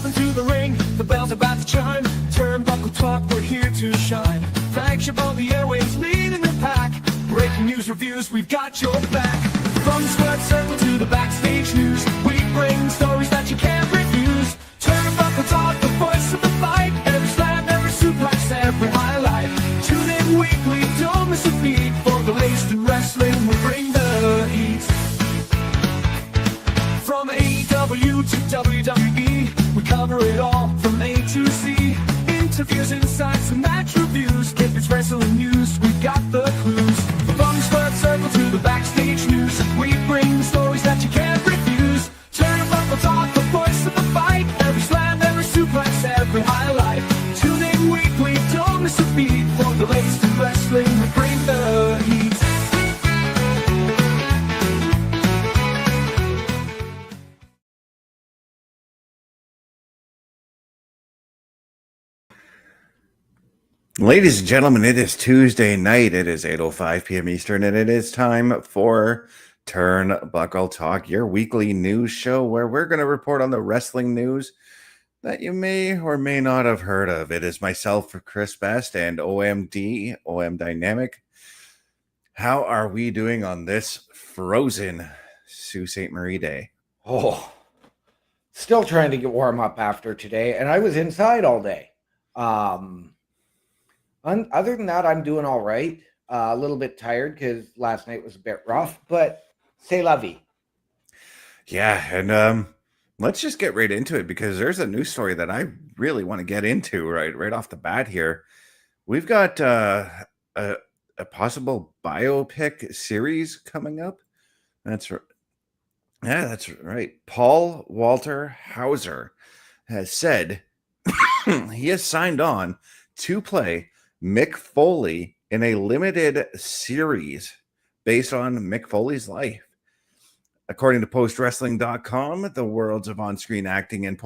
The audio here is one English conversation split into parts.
step into the ring, the bell's about to chime. Turnbuckle Talk, we're here to shine. Flagship on the airwaves, leading the pack. Breaking news, reviews, we've got your back. From the squared circle to the backstage news, we bring stories that you can't refuse. Turnbuckle Talk, the voice of the fight. Every slam, every suplex, every highlight. Tune in weekly, don't miss a beat. For the latest in wrestling, we bring the heat. From AEW to WWE, we cover it all from A to Z. Interviews, insights, and match reviews. If it's wrestling news, we've got the clues. From the squared circle to the backstage news, we bring the stories that you can't refuse. Turnbuckle Talk, the voice of the fight. Every slam, every suplex, every highlight. Tune in weekly, don't miss a beat. For the latest in wrestling, we bring the heat. Ladies and gentlemen, it is Tuesday night. It is 8:05 p.m. Eastern, and it is time for Turnbuckle Talk, your weekly news show where we're going to report on the wrestling news that you may or may not have heard of. It is myself, Chris Best, and OM Dynamic. How are we doing on this frozen Sault Ste. Marie day? Oh, still trying to get warm up after today, and I was inside all day. Other than that, I'm doing all right. A little bit tired because last night was a bit rough, but c'est la vie. Yeah, and let's just get right into it because there's a news story that I really want to get into right off the bat here. We've got a possible biopic series coming up. That's right. Yeah, that's right. Paul Walter Hauser has said he has signed on to play Mick Foley in a limited series based on Mick Foley's life. According to postwrestling.com, the worlds of on-screen acting and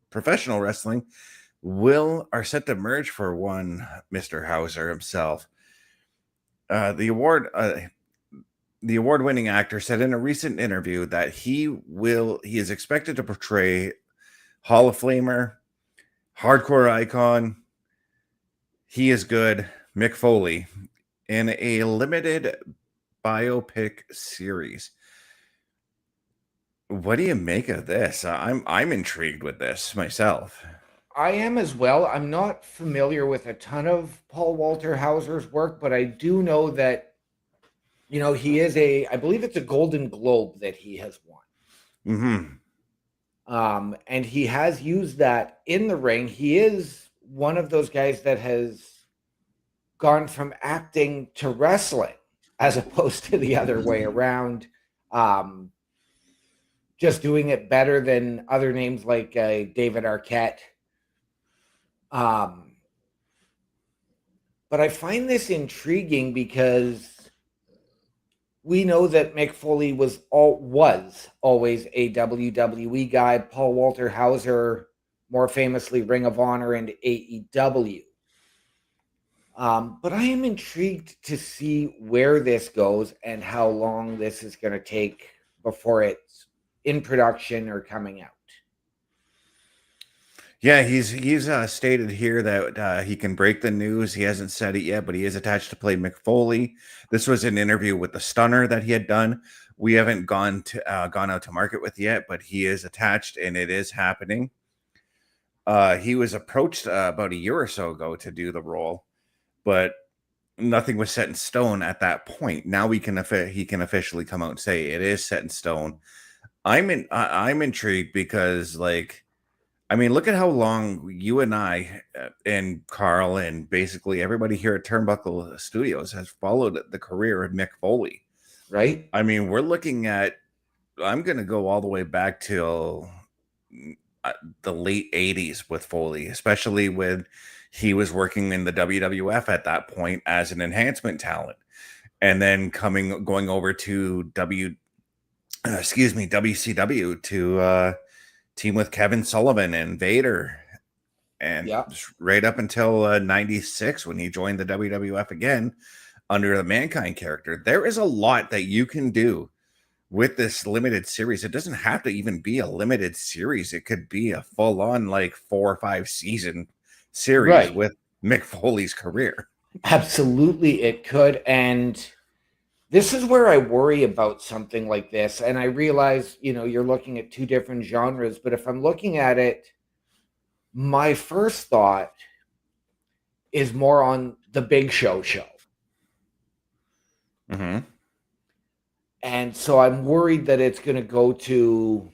professional wrestling are set to merge for one Mr. Hauser himself. The award-winning actor said in a recent interview that he is expected to portray Hall of Famer, hardcore icon, he is good, Mick Foley, in a limited biopic series. What do you make of this? I'm intrigued with this myself. I am as well. I'm not familiar with a ton of Paul Walter Hauser's work, but I do know that, he is I believe it's a Golden Globe that he has won. Mm-hmm. And he has used that in the ring. He is one of those guys that has gone from acting to wrestling as opposed to the other way around. Just doing it better than other names like David Arquette. But I find this intriguing because we know that Mick Foley was always a WWE guy. Paul Walter Hauser, more famously Ring of Honor and AEW. But I am intrigued to see where this goes and how long this is going to take before it's in production or coming out. Yeah, he's stated here that he can break the news. He hasn't said it yet, but he is attached to play Mick Foley. This was an interview with the Stunner that he had done. We haven't gone out to market with yet, but he is attached and it is happening. He was approached about a year or so ago to do the role, but nothing was set in stone at that point. Now he can officially come out and say it is set in stone. I'm intrigued because, look at how long you and I and Carl and basically everybody here at Turnbuckle Studios has followed the career of Mick Foley. Right? I mean, we're looking at, I'm going to go all the way back till the late 80s with Foley, especially when he was working in the WWF at that point as an enhancement talent. And then going over to WCW to team with Kevin Sullivan and Vader. And right up until 96 when he joined the WWF again under the Mankind character. There is a lot that you can do with this limited series, it doesn't have to even be a limited series. It could be a full-on like 4 or 5 season series Right. with Mick Foley's career. Absolutely, it could. And this is where I worry about something like this. And I realize, you're looking at two different genres, but if I'm looking at it, my first thought is more on the Big Show. Mm-hmm. And so I'm worried that it's going to go to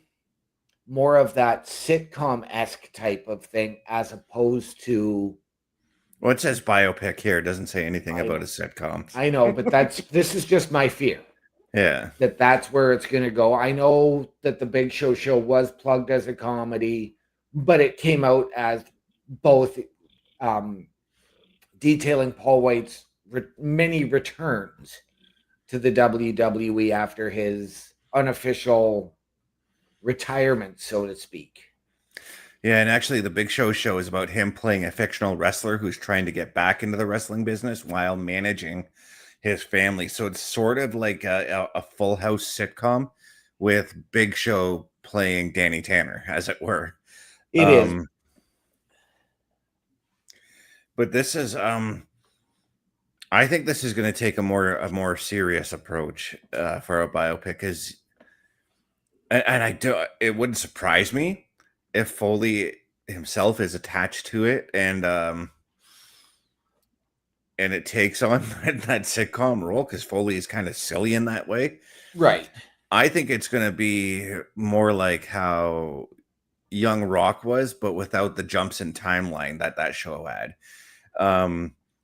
more of that sitcom-esque type of thing as opposed to... Well, it says biopic here. It doesn't say anything I about know. a sitcom. I know, but this is just my fear. Yeah. That's where it's going to go. I know that the Big Show was plugged as a comedy, but it came out as both detailing Paul White's many returns to the WWE after his unofficial retirement, so to speak. Yeah, and actually the Big Show is about him playing a fictional wrestler who's trying to get back into the wrestling business while managing his family. So it's sort of like a Full House sitcom with Big Show playing Danny Tanner, as it were. It is. But this is I think this is going to take a more serious approach for a biopic, because it wouldn't surprise me if Foley himself is attached to it, and it takes on that sitcom role, because Foley is kind of silly in that way. Right. I think it's going to be more like how Young Rock was, but without the jumps in timeline that show had.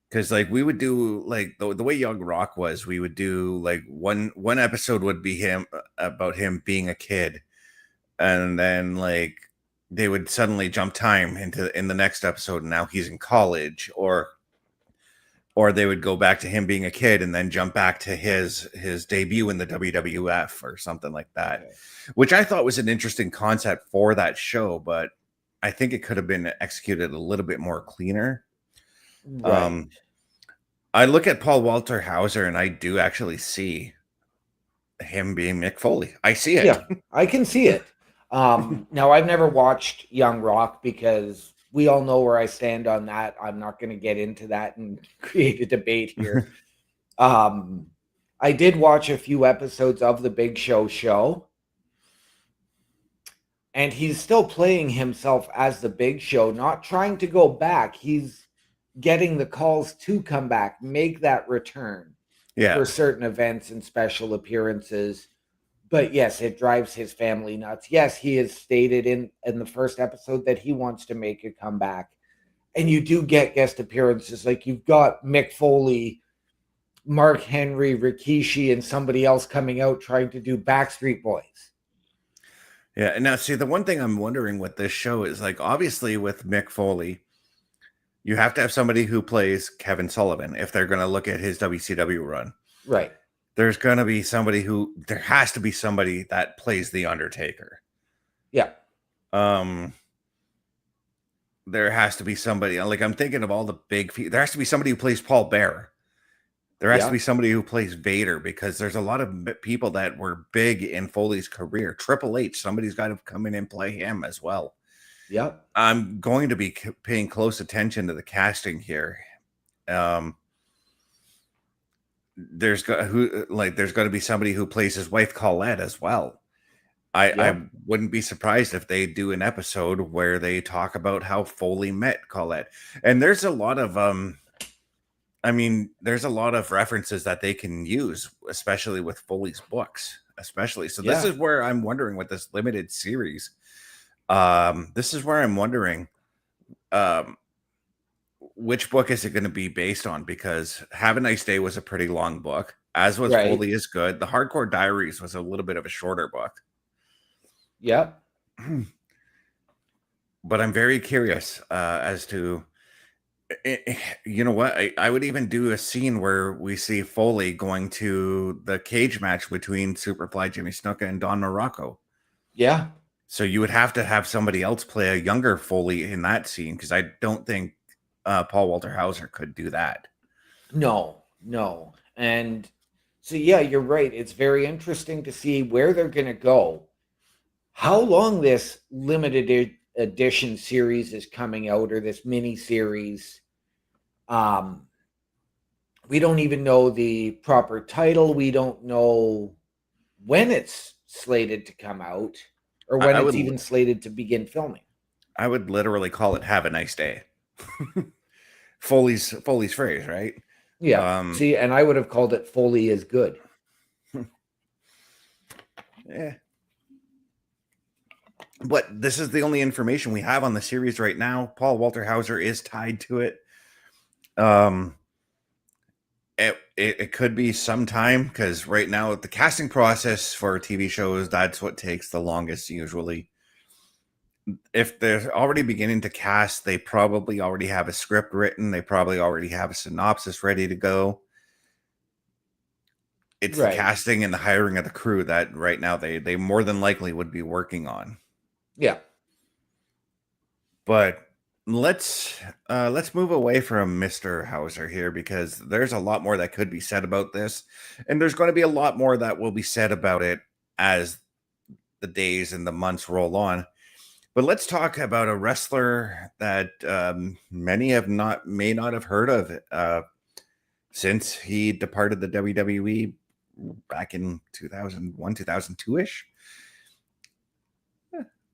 Because like we would do like the way Young Rock was, we would do like one episode would be him about him being a kid, and then like they would suddenly jump time in the next episode, and now he's in college, or they would go back to him being a kid and then jump back to his debut in the WWF or something like that, okay. Which I thought was an interesting concept for that show, but I think it could have been executed a little bit more cleaner. Right. I look at Walter Hauser, and I do actually see him being Mick Foley. I see it. Yeah, I can see it. Now, I've never watched Young Rock because we all know where I stand on that. I'm not going to get into that and create a debate here. I did watch a few episodes of the Big Show, and he's still playing himself as the Big Show, not trying to go back. He's getting the calls to come back, make that return for certain events and special appearances. But yes, it drives his family nuts. Yes, he has stated in the first episode that he wants to make a comeback. And you do get guest appearances. Like you've got Mick Foley, Mark Henry, Rikishi, and somebody else coming out trying to do Backstreet Boys. Yeah, and now see, the one thing I'm wondering with this show is, like, obviously with Mick Foley, you have to have somebody who plays Kevin Sullivan if they're going to look at his WCW run. Right. There has to be somebody that plays The Undertaker. Yeah. There has to be somebody, like, I'm thinking of all the there has to be somebody who plays Paul Bearer. There has to be somebody who plays Vader, because there's a lot of people that were big in Foley's career. Triple H, somebody's got to come in and play him as well. Yeah. I'm going to be paying close attention to the casting here. There's got to be somebody who plays his wife Colette as well. I wouldn't be surprised if they do an episode where they talk about how Foley met Colette. And there's a lot of there's a lot of references that they can use, especially with Foley's books, especially. So this is where I'm wondering with this limited series. This is where I'm wondering which book is it going to be based on, because Have a Nice Day was a pretty long book, as was Foley is Good. The Hardcore Diaries was a little bit of a shorter book. Yep. But I'm very curious as to, you know what? I would even do a scene where we see Foley going to the cage match between Superfly Jimmy Snuka and Don Morocco. Yeah. So you would have to have somebody else play a younger Foley in that scene, because I don't think Paul Walter Hauser could do that. No. And So yeah, you're right. It's very interesting to see where they're going to go. How long this limited edition series is coming out, or this mini series. We don't even know the proper title. We don't know when it's slated to come out, or when I it's would even slated to begin filming. I would literally call it "Have a Nice Day." Foley's phrase, right? Yeah. See, and I would have called it Foley is good. Yeah. But this is the only information we have on the series right now. Paul Walter Hauser is tied to it. It could be some time, because right now the casting process for TV shows, that's what takes the longest usually. If they're already beginning to cast, they probably already have a script written. They probably already have a synopsis ready to go. It's Right. the casting and the hiring of the crew that right now they more than likely would be working on. Yeah. But let's move away from Mr. Hauser here, because there's a lot more that could be said about this, and there's going to be a lot more that will be said about it as the days and the months roll on. But let's talk about a wrestler that many may not have heard of since he departed the WWE back in 2001, 2002-ish.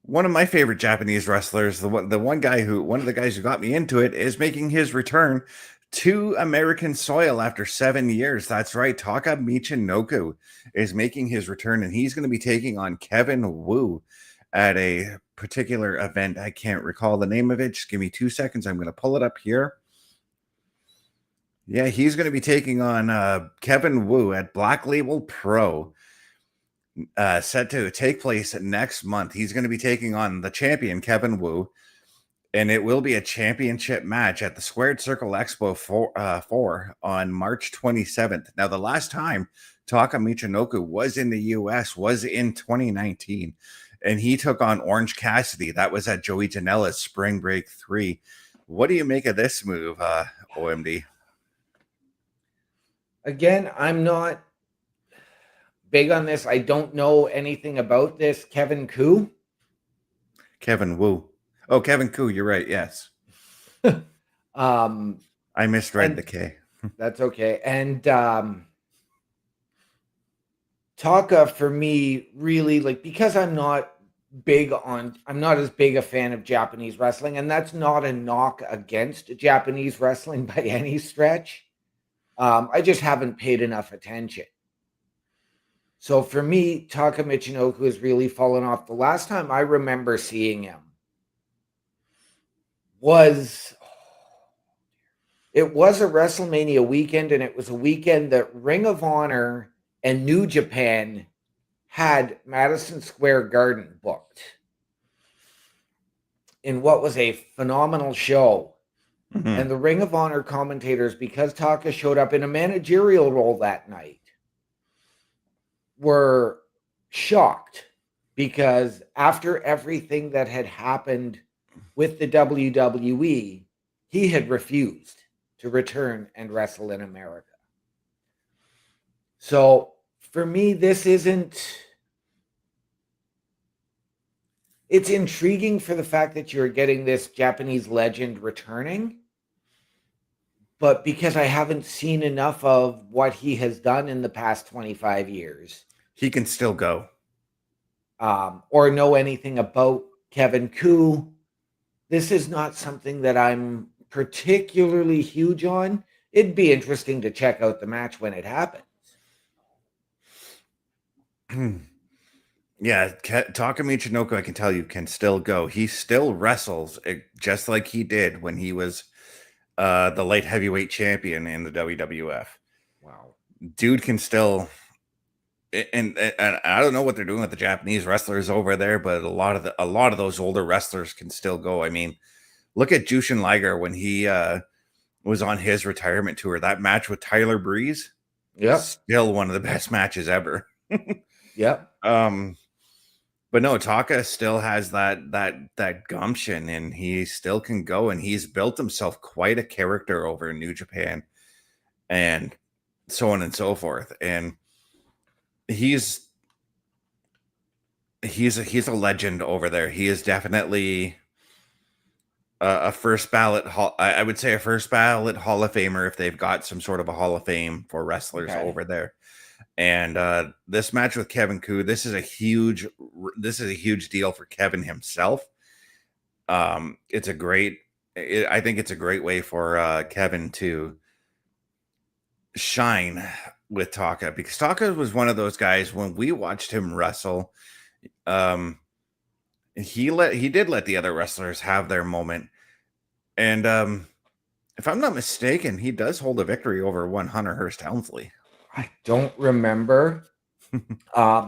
One of my favorite Japanese wrestlers, one of the guys who got me into it, is making his return to American soil after 7 years. That's right. TAKA Michinoku is making his return, and he's going to be taking on Kevin Wu at a particular event. I can't recall the name of it. Just give me 2 seconds. I'm going to pull it up here. Yeah, he's going to be taking on Kevin Wu at Black Label Pro. Set to take place next month. He's going to be taking on the champion, Kevin Wu, and it will be a championship match at the Squared Circle Expo 4 on March 27th. Now, the last time TAKA Michinoku was in the U.S. was in 2019, and he took on Orange Cassidy. That was at Joey Janela's Spring Break 3. What do you make of this move, OMD? Again, I'm not big on this. I don't know anything about this. Kevin Wu. Oh, Kevin Koo. You're right. Yes. I misread the K. That's okay. And TAKA, for me, really, like, because I'm not as big a fan of Japanese wrestling, and that's not a knock against Japanese wrestling by any stretch. I just haven't paid enough attention. So for me, TAKA Michinoku has really fallen off. The last time I remember seeing him was a WrestleMania weekend, and it was a weekend that Ring of Honor and New Japan had Madison Square Garden booked in what was a phenomenal show. Mm-hmm. And the Ring of Honor commentators, because TAKA showed up in a managerial role that night, were shocked, because after everything that had happened with the WWE, he had refused to return and wrestle in America. So for me, it's intriguing for the fact that you're getting this Japanese legend returning, but because I haven't seen enough of what he has done in the past 25 years. He can still go. Or know anything about Kevin Wu. This is not something that I'm particularly huge on. It'd be interesting to check out the match when it happens. Yeah, TAKA Michinoku, I can tell you, can still go. He still wrestles just like he did when he was the light heavyweight champion in the WWF. Wow. Dude can still, and I don't know what they're doing with the Japanese wrestlers over there, but a lot of those older wrestlers can still go. I mean, look at Jushin Liger when he was on his retirement tour. That match with Tyler Breeze, still one of the best matches ever. Yep. But no, TAKA still has that gumption, and he still can go, and he's built himself quite a character over in New Japan, and so on and so forth. And he's a legend over there. He is definitely a first ballot. I would say a first ballot Hall of Famer if they've got some sort of a Hall of Fame for wrestlers over there. And this match with Kevin Koo, this is a huge deal for Kevin himself. I think it's a great way for Kevin to shine with TAKA, because TAKA was one of those guys when we watched him wrestle. He did let the other wrestlers have their moment, and if I'm not mistaken, he does hold a victory over one Hunter Hearst Helmsley. I don't remember. I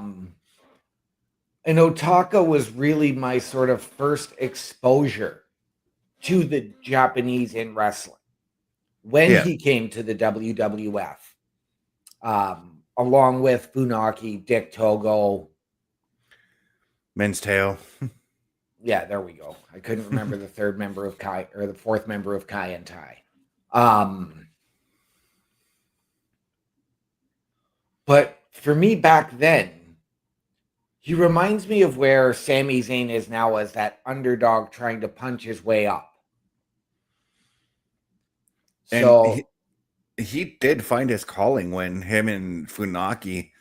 know TAKA was really my sort of first exposure to the Japanese in wrestling when he came to the WWF, along with Funaki, Dick Togo, Men's Tail. Yeah, there we go. I couldn't remember the third member of Kai, or the fourth member of Kai and Tai. But for me back then, he reminds me of where Sami Zayn is now as that underdog trying to punch his way up. And so he did find his calling when him and Funaki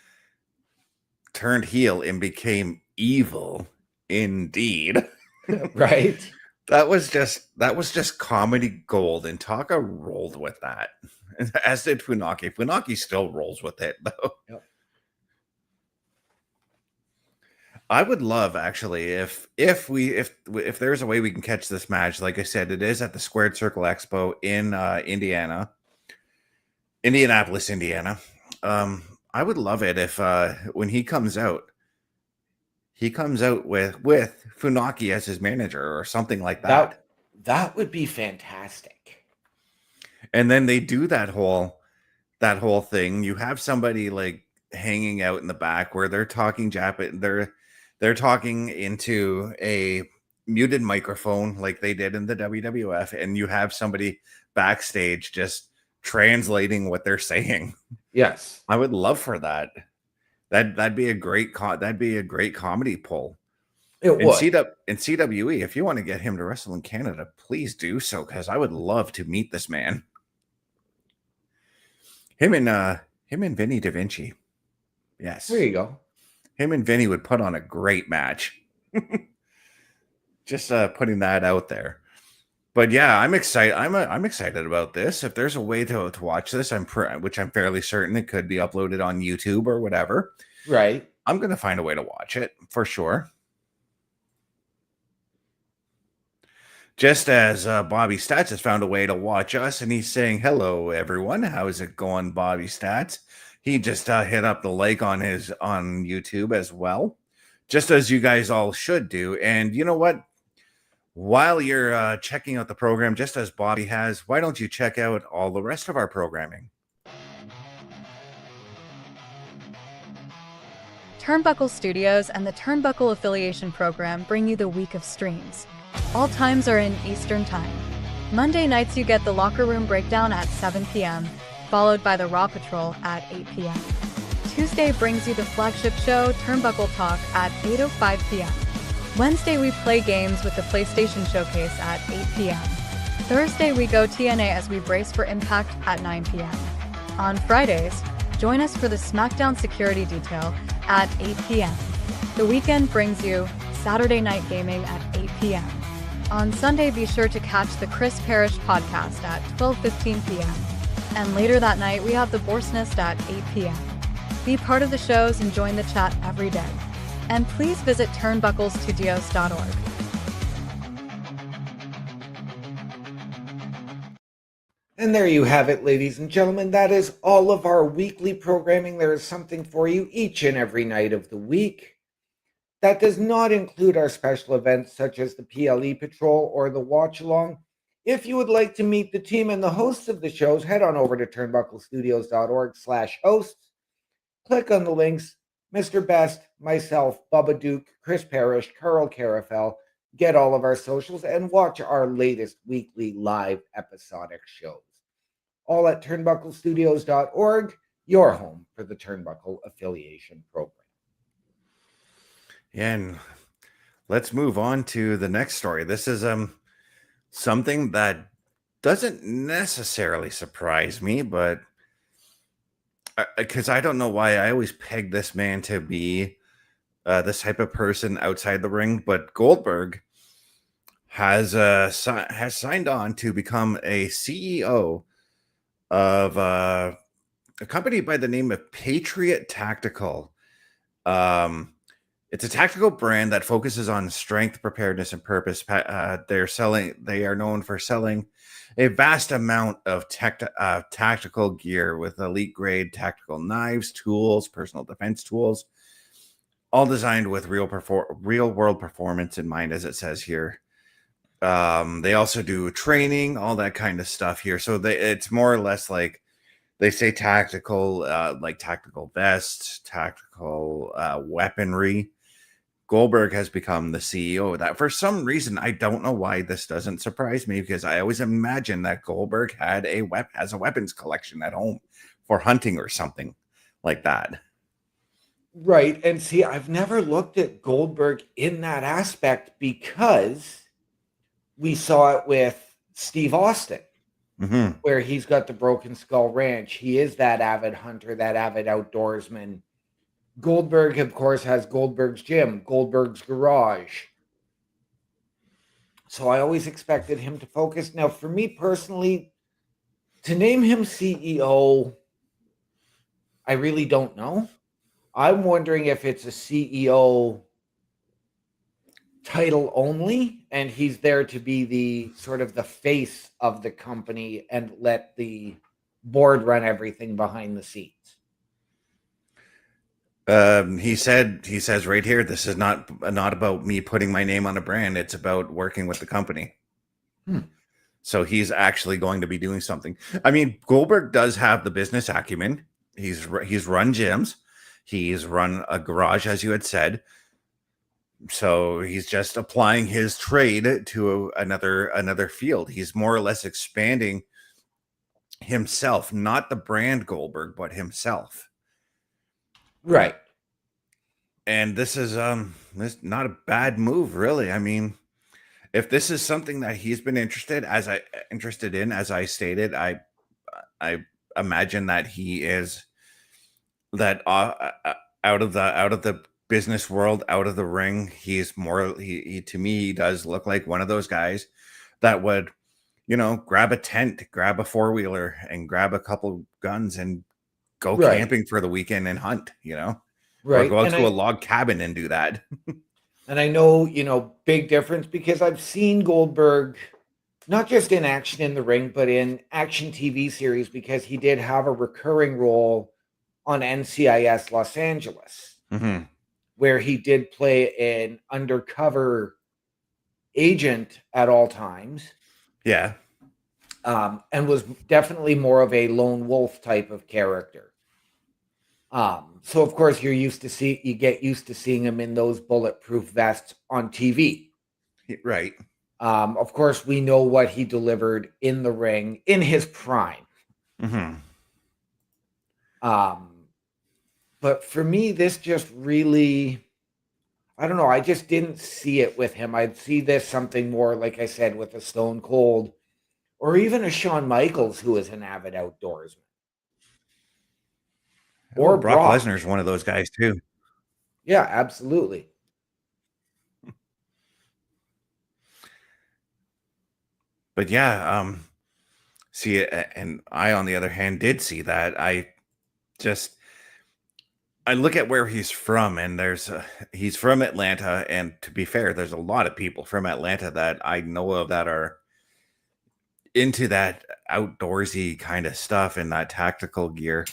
turned heel and became evil indeed. right? That was just comedy gold, and TAKA rolled with that. As did Funaki. Funaki still rolls with it though. Yep. I would love, actually, if there's a way we can catch this match. Like I said, it is at the Squared Circle Expo in Indianapolis, Indiana. I would love it if when he comes out with Funaki as his manager or something like that. That would be fantastic. And then they do that whole thing. You have somebody like hanging out in the back where they're talking they're talking into a muted microphone like they did in the WWF, and you have somebody backstage just translating what they're saying. Yes. I would love for that. That'd be a great comedy pull. It would. In CWE, if you want to get him to wrestle in Canada, please do so, because I would love to meet this man. Him and Vinny Da Vinci. Yes. There you go. Him and Vinny would put on a great match. Just putting that out there. But yeah, I'm excited. I'm excited about this. If there's a way to watch this, which I'm fairly certain it could be uploaded on YouTube or whatever. Right. I'm going to find a way to watch it for sure. Just as Bobby Stats has found a way to watch us, and he's saying, "Hello, everyone. How's it going, Bobby Stats?" He just hit up the like on YouTube as well, just as you guys all should do. And you know what? While you're checking out the program, just as Bobby has, why don't you check out all the rest of our programming? Turnbuckle Studios and the Turnbuckle Affiliation Program bring you the week of streams. All times are in Eastern Time. Monday nights you get the Locker Room Breakdown at 7 p.m., followed by the Raw Patrol at 8 p.m. Tuesday brings you the flagship show, Turnbuckle Talk, at 8:05 p.m. Wednesday we play games with the PlayStation Showcase at 8 p.m. Thursday we go TNA as we brace for Impact at 9 p.m. On Fridays, join us for the SmackDown Security Detail at 8 p.m. The weekend brings you Saturday Night Gaming at 8 p.m. On Sunday, be sure to catch the Chris Parrish podcast at 12:15 p.m. And later that night, we have the Boar's Nest at 8 p.m. Be part of the shows and join the chat every day. And please visit turnbucklestudios.org. And there you have it, ladies and gentlemen. That is all of our weekly programming. There is something for you each and every night of the week. That does not include our special events such as the PLE Patrol or the Watch Along. If you would like to meet the team and the hosts of the shows, head on over to turnbucklestudios.org/hosts. Click on the links. Mr. Best, myself, Bubba Duke, Chris Parrish, Carl Carafel. Get all of our socials and watch our latest weekly live episodic shows. All at turnbucklestudios.org. your home for the Turnbuckle Affiliation Program. And let's move on to the next story. This is something that doesn't necessarily surprise me, but because I don't know why I always peg this man to be this type of person outside the ring, but Goldberg has signed on to become a CEO of a company by the name of Patriot Tactical. It's a tactical brand that focuses on strength, preparedness, and purpose. They are known for selling a vast amount of tactical gear with elite grade tactical knives, tools, personal defense tools, all designed with real world performance in mind, as it says here. They also do training, all that kind of stuff here. So it's more or less like they say tactical, like tactical vests, tactical weaponry. Goldberg has become the CEO of that. For some reason, I don't know why this doesn't surprise me, because I always imagine that Goldberg has a weapons collection at home for hunting or something like that. Right. And see, I've never looked at Goldberg in that aspect because we saw it with Steve Austin, where he's got the Broken Skull Ranch. He is that avid hunter, that avid outdoorsman. Goldberg, of course, has Goldberg's Gym, Goldberg's Garage. So I always expected him to focus. Now, for me personally, to name him CEO, I really don't know. I'm wondering if it's a CEO title only, and he's there to be the sort of the face of the company and let the board run everything behind the scenes. He says right here, this is not about me putting my name on a brand. It's about working with the company. So he's actually going to be doing something. I mean, Goldberg does have the business acumen. He's run gyms. He's run a garage, as you had said. So he's just applying his trade to another field. He's more or less expanding himself, not the brand Goldberg, but himself. Right. And this is not a bad move, really. I mean, if this is something that he's been interested in, as I stated, I imagine that he is that out of the business world, out of the ring. He's more, he to me, he does look like one of those guys that would, grab a tent, grab a four-wheeler, and grab a couple guns and go camping for the weekend and hunt, Right. Or go out to a log cabin and do that. And I know, big difference, because I've seen Goldberg not just in action in the ring, but in action TV series, because he did have a recurring role on NCIS Los Angeles, where he did play an undercover agent at all times. Yeah. And was definitely more of a lone wolf type of character. So of course you get used to seeing him in those bulletproof vests on TV. Right. Of course, we know what he delivered in the ring in his prime. But for me, this just really, I don't know. I just didn't see it with him. I'd see this something more, like I said, with a Stone Cold or even a Shawn Michaels, who is an avid outdoorsman. Or Brock Lesnar is one of those guys too. Yeah, absolutely. But yeah, see it, and I, on the other hand, did see that. I look at where he's from, and he's from Atlanta, and to be fair, there's a lot of people from Atlanta that I know of that are into that outdoorsy kind of stuff and that tactical gear.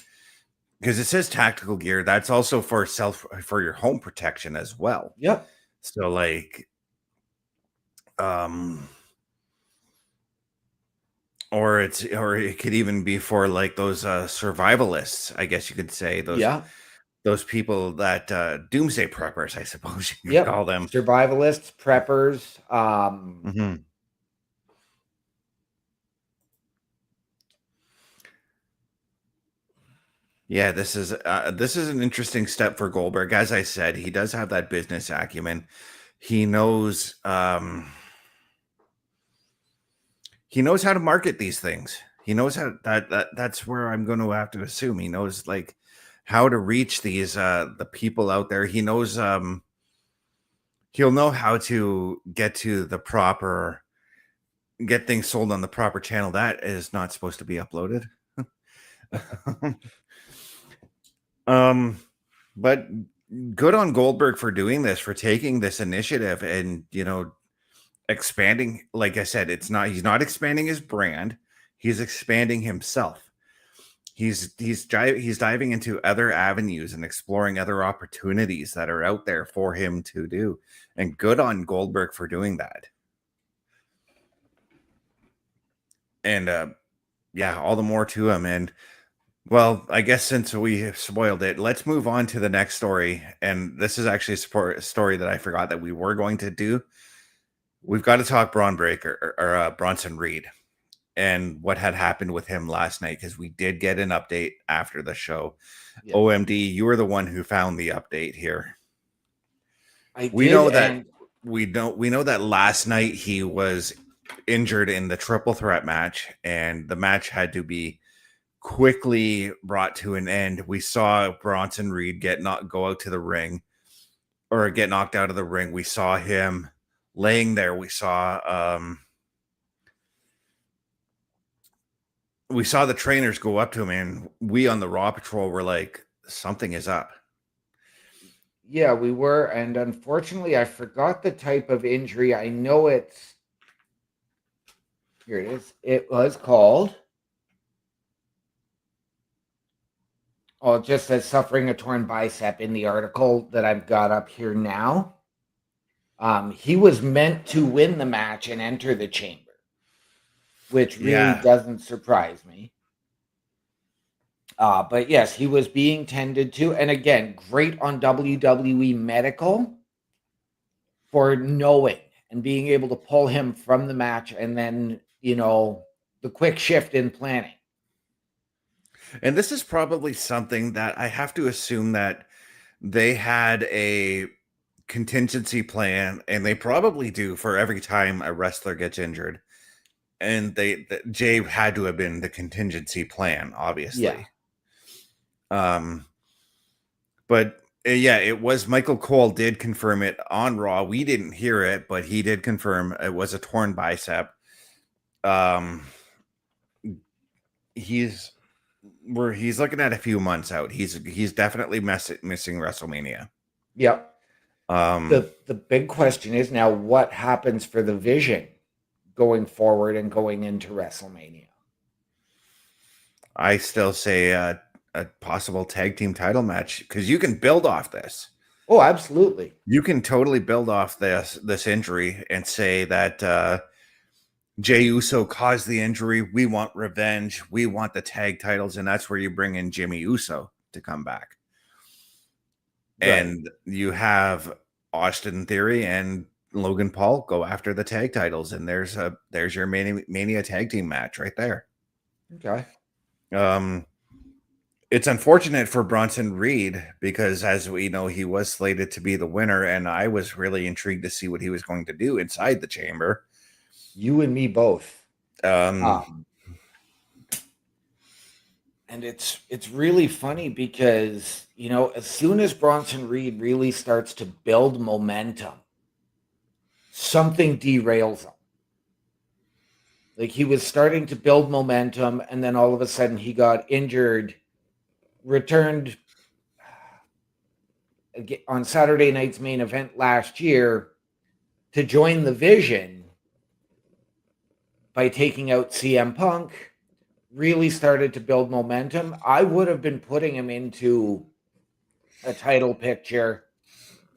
Because it says tactical gear, that's also for your home protection as well. Yep. So like, or it could even be for like those survivalists, I guess you could say, those people that doomsday preppers, I suppose you could call them. Survivalists, preppers. Yeah, this is an interesting step for Goldberg. As I said, he does have that business acumen. He knows how to market these things. He knows how that's where I'm going to have to assume he knows like how to reach these the people out there. He knows he'll know how to get to the proper get things sold on the proper channel that is not supposed to be uploaded. But good on Goldberg for doing this, for taking this initiative and, expanding. Like I said, he's not expanding his brand, he's expanding himself. He's diving into other avenues and exploring other opportunities that are out there for him to do. And good on Goldberg for doing that. And yeah, all the more to him. And well, I guess since we have spoiled it, let's move on to the next story. And this is actually a story that I forgot that we were going to do. We've got to talk Bronson Reed and what had happened with him last night, because we did get an update after the show. Yeah. OMD, you were the one who found the update here. We know that last night he was injured in the triple threat match, and the match had to be quickly brought to an end. We saw Bronson Reed go out to the ring, or get knocked out of the ring. We saw him laying there. We saw the trainers go up to him, and we on the Raw Patrol were like, something is up. Yeah, we were. And unfortunately, I forgot the type of injury. I know it's, here it is. It was called, it just says suffering a torn bicep in the article that I've got up here now. He was meant to win the match and enter the chamber, which really doesn't surprise me. But yes, he was being tended to. And again, great on WWE Medical for knowing and being able to pull him from the match, and then, the quick shift in planning. And this is probably something that I have to assume that they had a contingency plan, and they probably do for every time a wrestler gets injured. And Jay had to have been the contingency plan, obviously. Yeah. But yeah, it was Michael Cole did confirm it on Raw. We didn't hear it, but he did confirm it was a torn bicep. He's looking at a few months out. He's definitely missing WrestleMania. Yep. The big question is now, what happens for the Vision going forward and going into WrestleMania? I still say a possible tag team title match, because you can build off this. Oh, absolutely. You can totally build off this injury and say that Jey Uso caused the injury. We want revenge. We want the tag titles, and that's where you bring in Jimmy Uso to come back. Right. And you have Austin Theory and Logan Paul go after the tag titles, and there's your Mania tag team match right there. Okay. It's unfortunate for Bronson Reed, because as we know, he was slated to be the winner, and I was really intrigued to see what he was going to do inside the chamber. You and me both. And it's really funny because, as soon as Bronson Reed really starts to build momentum, something derails him. Like, he was starting to build momentum, and then all of a sudden he got injured, returned on Saturday night's main event last year to join the Vision by taking out CM Punk, really started to build momentum. I would have been putting him into a title picture.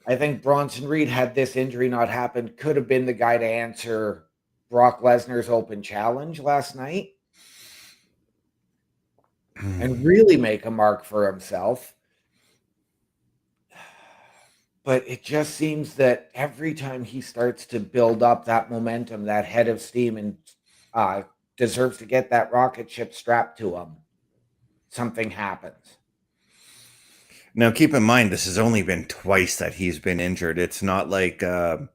I think Bronson Reed, had this injury not happened, could have been the guy to answer Brock Lesnar's open challenge last night and really make a mark for himself. But it just seems that every time he starts to build up that momentum, that head of steam, and deserves to get that rocket ship strapped to him, something happens. Now, keep in mind, this has only been twice that he's been injured. It's not like, to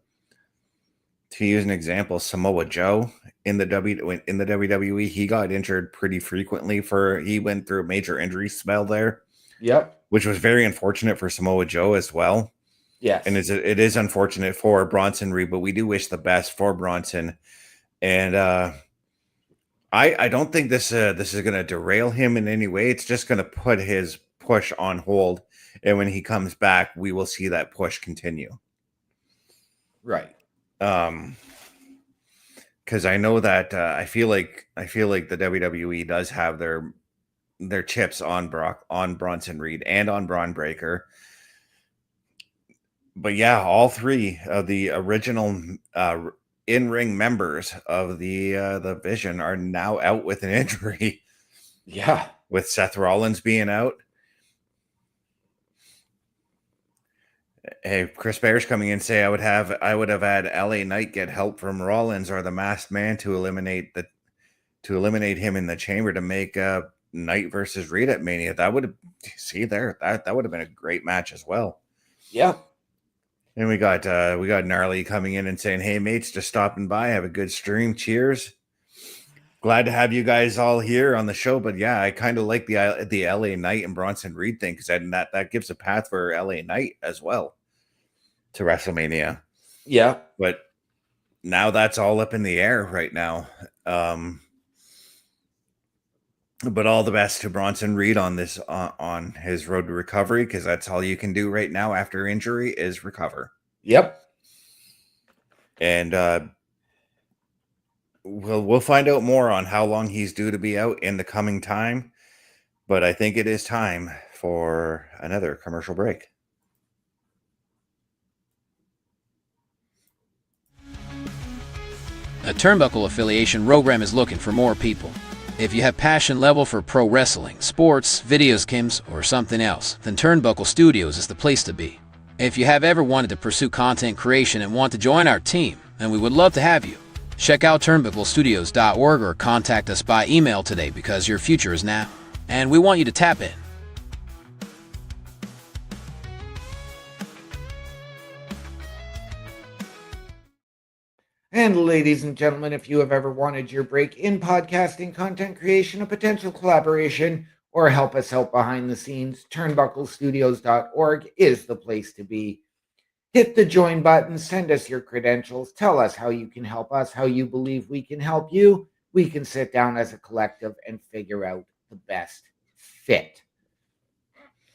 use an example, Samoa Joe in the WWE, he got injured pretty frequently. He went through a major injury spell there. Yep. Which was very unfortunate for Samoa Joe as well. Yes. And it is unfortunate for Bronson Reed, but we do wish the best for Bronson. And I don't think this is going to derail him in any way. It's just going to put his push on hold. And when he comes back, we will see that push continue. Right. Because I know that I feel like the WWE does have their chips on Bronson Reed and on Braun Breaker. But yeah, all three of the original in-ring members of the Vision are now out with an injury. Yeah. With Seth Rollins being out. Hey, Chris Bear's coming in say I would have had LA Knight get help from Rollins or the Masked Man to eliminate him in the chamber to make Knight versus Reed at Mania. That would have been a great match as well. Yeah. And we got Gnarly coming in and saying, "Hey mates, just stopping by. Have a good stream. Cheers. Glad to have you guys all here on the show." But yeah, I kind of like the LA Knight and Bronson Reed thing because that gives a path for LA Knight as well to WrestleMania. Yeah. But now that's all up in the air right now. But all the best to Bronson Reed on this on his road to recovery, because that's all you can do right now after injury is recover. Yep. And we'll find out more on how long he's due to be out in the coming time. But I think it is time for another commercial break. A Turnbuckle affiliation program is looking for more people. If you have passion level for pro wrestling, sports, videos games, or something else, then Turnbuckle Studios is the place to be. If you have ever wanted to pursue content creation and want to join our team, then we would love to have you. Check out turnbucklestudios.org or contact us by email today because your future is now, and we want you to tap in. And ladies and gentlemen, if you have ever wanted your break in podcasting, content creation, a potential collaboration, or help us out behind the scenes, turnbucklestudios.org is the place to be. Hit the join button, send us your credentials, tell us how you can help us, how you believe we can help you. We can sit down as a collective and figure out the best fit.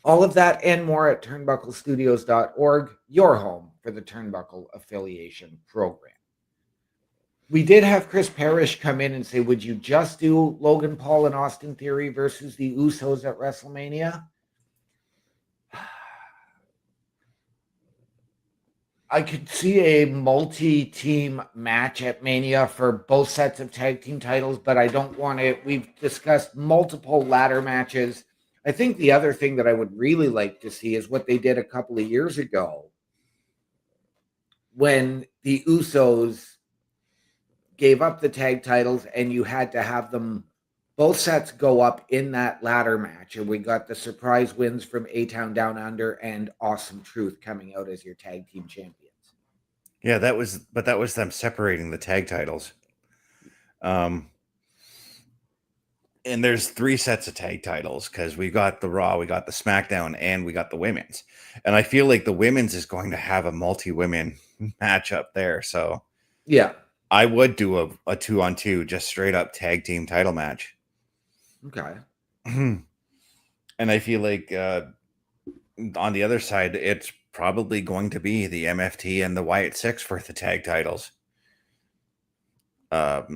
All of that and more at turnbucklestudios.org, your home for the Turnbuckle Affiliation Program. We did have Chris Parrish come in and say, would you just do Logan Paul and Austin Theory versus the Usos at WrestleMania? I could see a multi-team match at Mania for both sets of tag team titles, but I don't want it. We've discussed multiple ladder matches. I think the other thing that I would really like to see is what they did a couple of years ago when the Usos gave up the tag titles and you had to have them both sets go up in that ladder match. And we got the surprise wins from A-Town Down Under and Awesome Truth coming out as your tag team champions. Yeah, that was them separating the tag titles. And there's 3 sets of tag titles because we got the Raw, we got the SmackDown, and we got the women's. And I feel like the women's is going to have a multi-women match up there. So yeah, I would do a 2-on-2, just straight up tag team title match. Okay. And I feel like on the other side, it's probably going to be the MFT and the Wyatt Six for the tag titles. But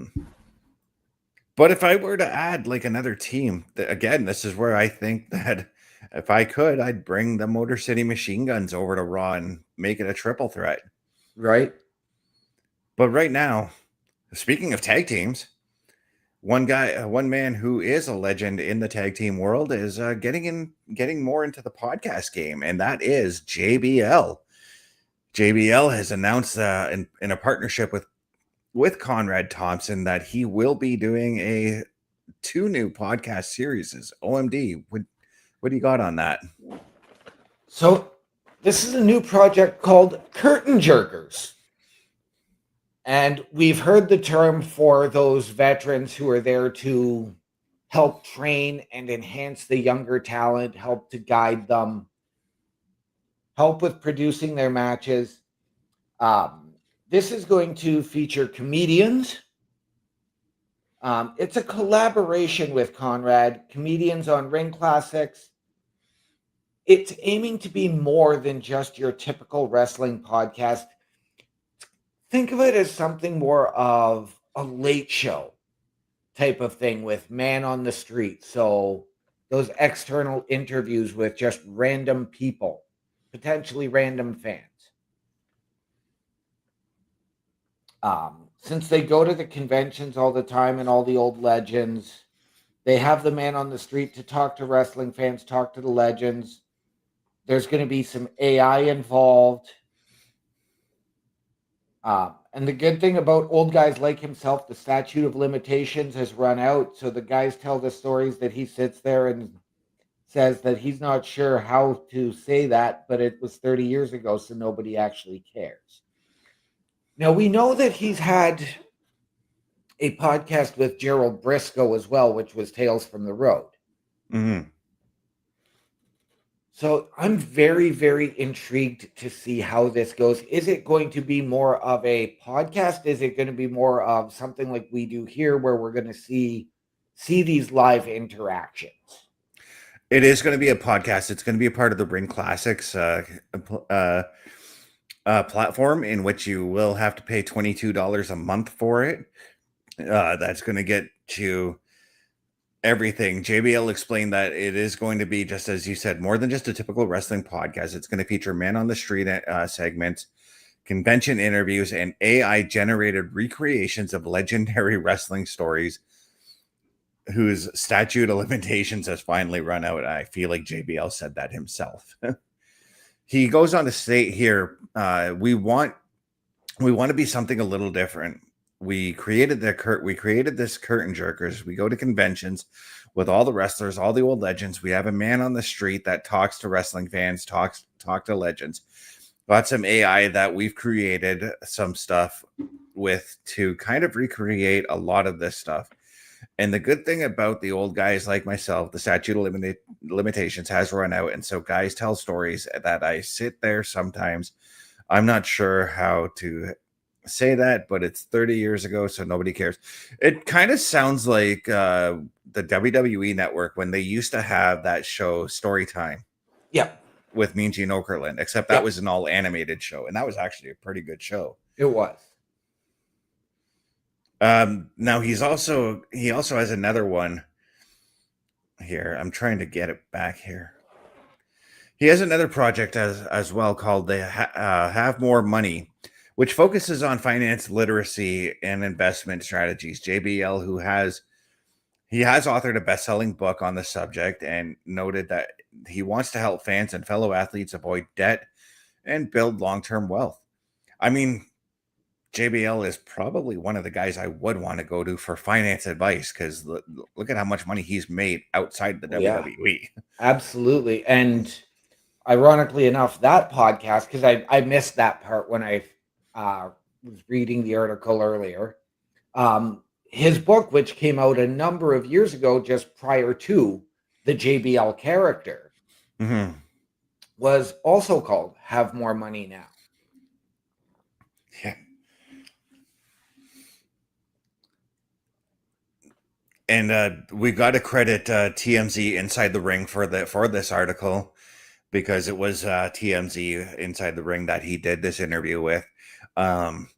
if I were to add like another team, again, this is where I think that if I could, I'd bring the Motor City Machine Guns over to Raw and make it a triple threat. Right. But right now, speaking of tag teams, one man who is a legend in the tag team world is getting more into the podcast game, and that is JBL. JBL has announced in a partnership with Conrad Thompson that he will be doing 2 new podcast series. OMD, what do you got on that? So this is a new project called Curtain Jerkers. And we've heard the term for those veterans who are there to help train and enhance the younger talent, help to guide them, help with producing their matches. This is going to feature comedians. It's a collaboration with Conrad, comedians on Ring Classics. It's aiming to be more than just your typical wrestling podcast. Think of it as something more of a late show type of thing with man on the street. So those external interviews with just random people, potentially random fans. Since they go to the conventions all the time and all the old legends, they have the man on the street to talk to wrestling fans, talk to the legends. There's going to be some AI involved. And the good thing about old guys like himself, the statute of limitations has run out. So the guys tell the stories that he sits there and says that he's not sure how to say that, but it was 30 years ago, so nobody actually cares. Now, we know that he's had a podcast with Gerald Briscoe as well, which was Tales from the Road. Mm-hmm. So I'm very, very intrigued to see how this goes. Is it going to be more of a podcast? Is it going to be more of something like we do here where we're going to see these live interactions? It is going to be a podcast. It's going to be a part of the Ring Classics platform, in which you will have to pay $22 a month for it. That's going to get you everything. JBL explained that it is going to be, just as you said, more than just a typical wrestling podcast. It's going to feature man on the street segments, convention interviews, and AI generated recreations of legendary wrestling stories whose statute of limitations has finally run out. I feel like JBL said that himself. He goes on to state here, we want to be something a little different. We created this Curtain Jerkers. We go to conventions with all the wrestlers, all the old legends. We have a man on the street that talks to wrestling fans, talk to legends. Got some AI that we've created some stuff with to kind of recreate a lot of this stuff. And the good thing about the old guys like myself, the statute of limitations has run out. And so guys tell stories that I sit there sometimes. I'm not sure how to say that, but it's 30 years ago, so nobody cares. It kind of sounds like the WWE Network when they used to have that show Storytime. Yeah. With Mean Gene Okerlund, except that was an all animated show, and that was actually a pretty good show. It was. Now he also has another one here. I'm trying to get it back here. He has another project as well called the Have More Money, which focuses on finance literacy and investment strategies. JBL, who has authored a best-selling book on the subject, and noted that he wants to help fans and fellow athletes avoid debt and build long-term wealth. I mean, JBL is probably one of the guys I would want to go to for finance advice, because look at how much money he's made outside the WWE. Absolutely. And ironically enough, that podcast, because I missed that part when I was reading the article earlier. His book, which came out a number of years ago, just prior to the JBL character, was also called Have More Money Now. Yeah. And we got to credit TMZ Inside the Ring for this article, because it was TMZ Inside the Ring that he did this interview with. I'm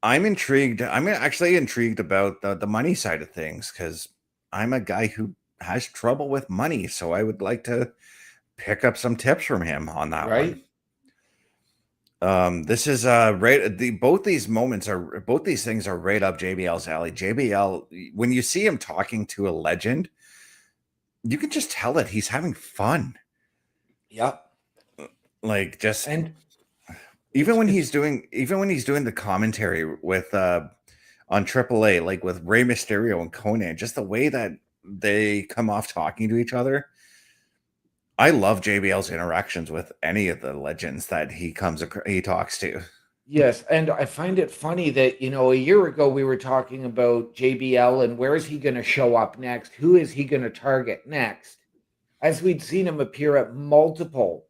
intrigued. I'm actually intrigued about the money side of things, because I'm a guy who has trouble with money. So I would like to pick up some tips from him on that one. This is both these things are right up JBL's alley. JBL, when you see him talking to a legend, you can just tell that he's having fun. Yep. Like, just, and even when he's doing the commentary with on AAA, like with Rey Mysterio and Conan, just the way that they come off talking to each other, I love JBL's interactions with any of the legends that he talks to. Yes, and I find it funny that, a year ago we were talking about JBL and where is he going to show up next? Who is he going to target next? As we'd seen him appear at multiple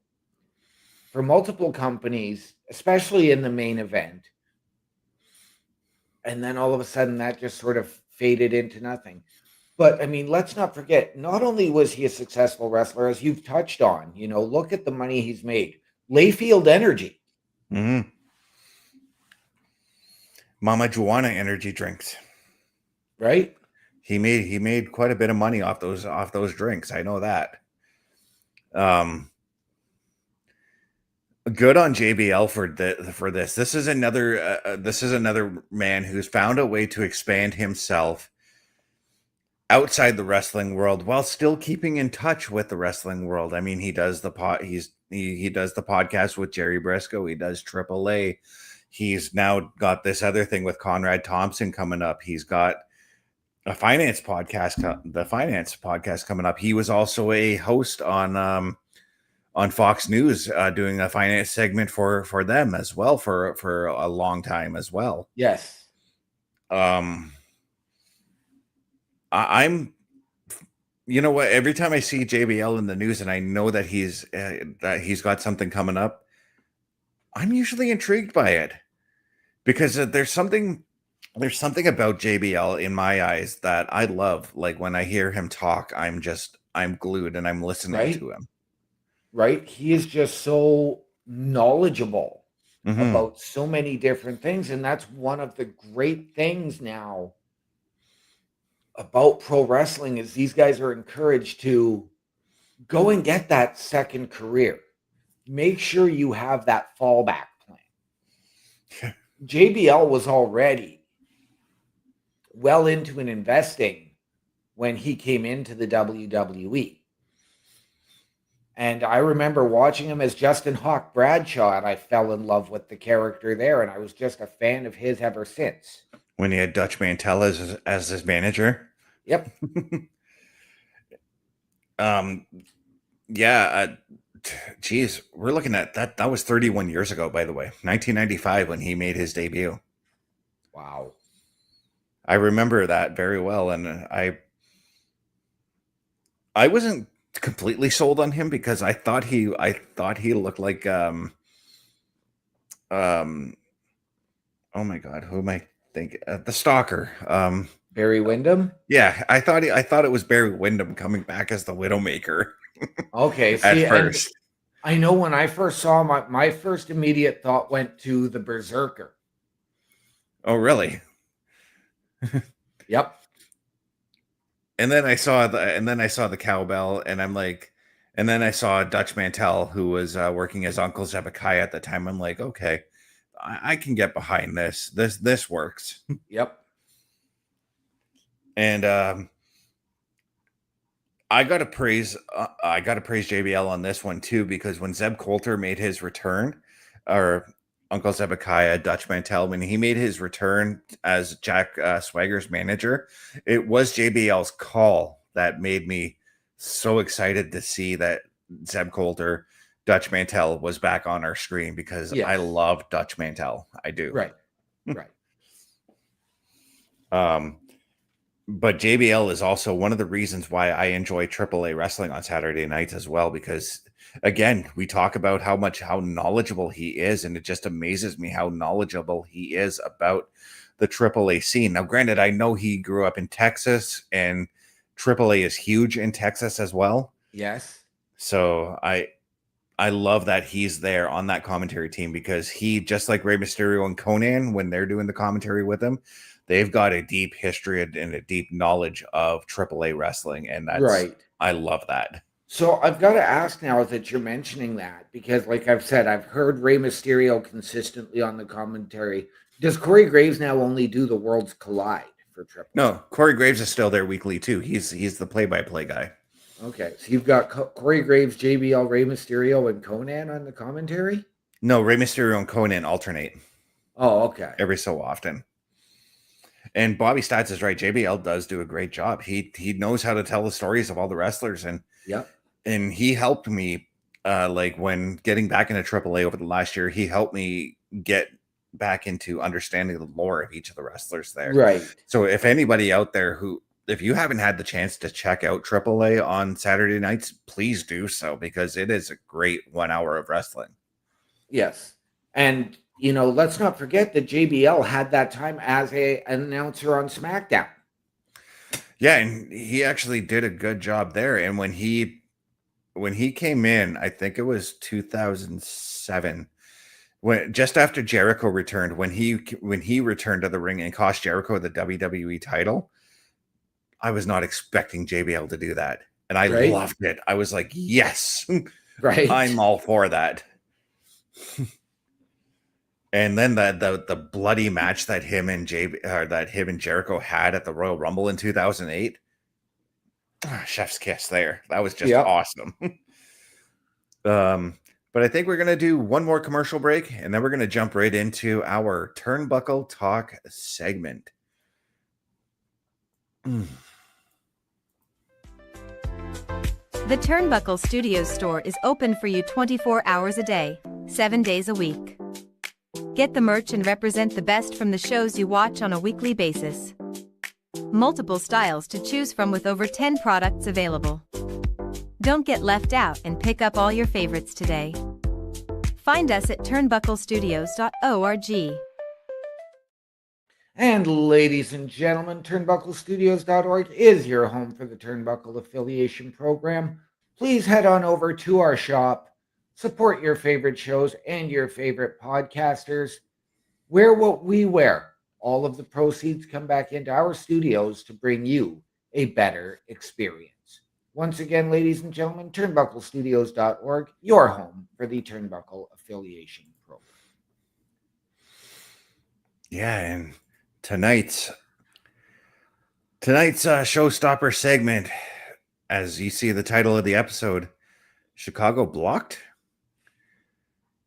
companies, especially in the main event. And then all of a sudden that just sort of faded into nothing. But I mean, let's not forget, not only was he a successful wrestler, as you've touched on, look at the money he's made. Layfield Energy. Mm-hmm. Mama Juana energy drinks. Right? He made quite a bit of money off those drinks. I know that. Good on JBL for this. This is another man who's found a way to expand himself outside the wrestling world while still keeping in touch with the wrestling world. I mean, he does the podcast with Jerry Briscoe. He does AAA. He's now got this other thing with Conrad Thompson coming up. He's got a finance podcast, the finance podcast coming up. He was also a host on Fox News, doing a finance segment for them as well for a long time as well. Yes. I'm, every time I see JBL in the news and I know that he's got something coming up, I'm usually intrigued by it because there's something about JBL in my eyes that I love. Like when I hear him talk, I'm glued and I'm listening to him. Right. He is just so knowledgeable about so many different things. And that's one of the great things now about pro wrestling is these guys are encouraged to go and get that second career. Make sure you have that fallback plan. JBL was already well into an investing when he came into the WWE. And I remember watching him as Justin Hawk Bradshaw, and I fell in love with the character there, and I was just a fan of his ever since. When he had Dutch Mantell as his manager. Yep. Geez, we're looking at that. That was 31 years ago, by the way, 1995 when he made his debut. Wow. I remember that very well. And I wasn't completely sold on him because I thought he looked like, oh my God, who am I thinking? The Stalker. Barry Windham? Yeah, I thought it was Barry Windham coming back as the Widowmaker. Okay, at first. I know when I first saw him, my first immediate thought went to the Berserker. Oh, really? Yep. And then I saw the cowbell, and I'm like, and then I saw Dutch Mantell, who was working as Uncle Zebekiah at the time. I'm like, okay, I can get behind this. This works. Yep. And I gotta praise JBL on this one too, because when Zeb Coulter made his return, or Uncle Zebekiah, Dutch Mantell, when he made his return as Jack Swagger's manager, it was JBL's call that made me so excited to see that Zeb Coulter, Dutch Mantell was back on our screen, because I love Dutch Mantell. I do. Right. Right. But JBL is also one of the reasons why I enjoy AAA wrestling on Saturday nights as well, because again, we talk about how knowledgeable he is, and it just amazes me how knowledgeable he is about the AAA scene. Now, granted, I know he grew up in Texas, and AAA is huge in Texas as well. Yes. So I love that he's there on that commentary team, because he, just like Rey Mysterio and Conan, when they're doing the commentary with him, they've got a deep history and a deep knowledge of AAA wrestling, and that's right. I love that. So I've got to ask now that you're mentioning that, because like I've said, I've heard Rey Mysterio consistently on the commentary. Does Corey Graves now only do the Worlds Collide for AAA? No, Corey Graves is still there weekly too. He's the play-by-play guy. Okay, so you've got Corey Graves, JBL, Rey Mysterio, and Conan on the commentary? No, Rey Mysterio and Conan alternate. Oh, okay. Every so often. And Bobby Stats is right. JBL does do a great job. He knows how to tell the stories of all the wrestlers, and and he helped me like when getting back into AAA over the last year. He helped me get back into understanding the lore of each of the wrestlers there. Right. So if anybody out there if you haven't had the chance to check out AAA on Saturday nights, please do so, because it is a great 1 hour of wrestling. Yes. And, let's not forget that JBL had that time as an announcer on SmackDown. Yeah, and he actually did a good job there. And when he came in, I think it was 2007, just after Jericho returned, when he returned to the ring and cost Jericho the WWE title, I was not expecting JBL to do that, and I loved it. I was like, yes, right, I'm all for that. And then the bloody match that him and Jericho had at the Royal Rumble in 2008, chef's kiss there. That was just awesome. But I think we're going to do one more commercial break, and then we're going to jump right into our Turnbuckle Talk segment. The Turnbuckle Studios store is open for you 24 hours a day, 7 days a week. Get the merch and represent the best from the shows you watch on a weekly basis. Multiple styles to choose from with over 10 products available. Don't get left out and pick up all your favorites today. Find us at turnbucklestudios.org. And ladies and gentlemen, turnbucklestudios.org is your home for the Turnbuckle Affiliation Program. Please head on over to our shop, support your favorite shows and your favorite podcasters. Wear what we wear. All of the proceeds come back into our studios to bring you a better experience. Once again, ladies and gentlemen, turnbucklestudios.org, your home for the Turnbuckle Affiliation Program. Yeah, and tonight's showstopper segment, as you see the title of the episode, Chicago Blocked.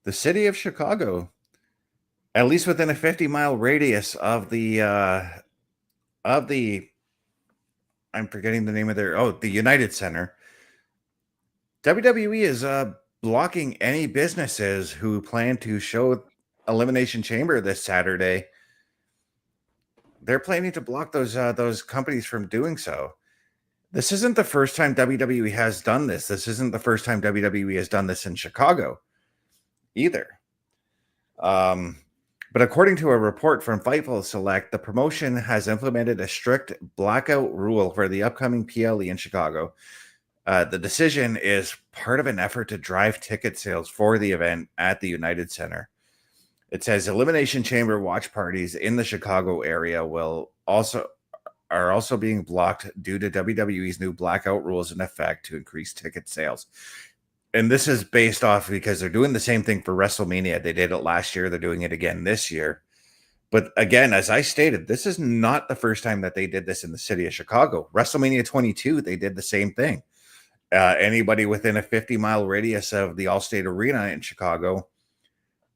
The city of Chicago, at least within a 50-mile radius of the I'm forgetting the name of the United Center. WWE is blocking any businesses who plan to show Elimination Chamber this Saturday. They're planning to block those companies from doing so. This isn't the first time WWE has done this. This isn't the first time WWE has done this in Chicago either. But according to a report from Fightful Select, the promotion has implemented a strict blackout rule for the upcoming PLE in Chicago. The decision is part of an effort to drive ticket sales for the event at the United Center. It says Elimination Chamber watch parties in the Chicago area are also being blocked due to WWE's new blackout rules in effect to increase ticket sales. And this is based off because they're doing the same thing for WrestleMania. They did it last year. They're doing it again this year. But again, as I stated, this is not the first time that they did this in the city of Chicago. WrestleMania 22, they did the same thing. Anybody within a 50-mile radius of the Allstate Arena in Chicago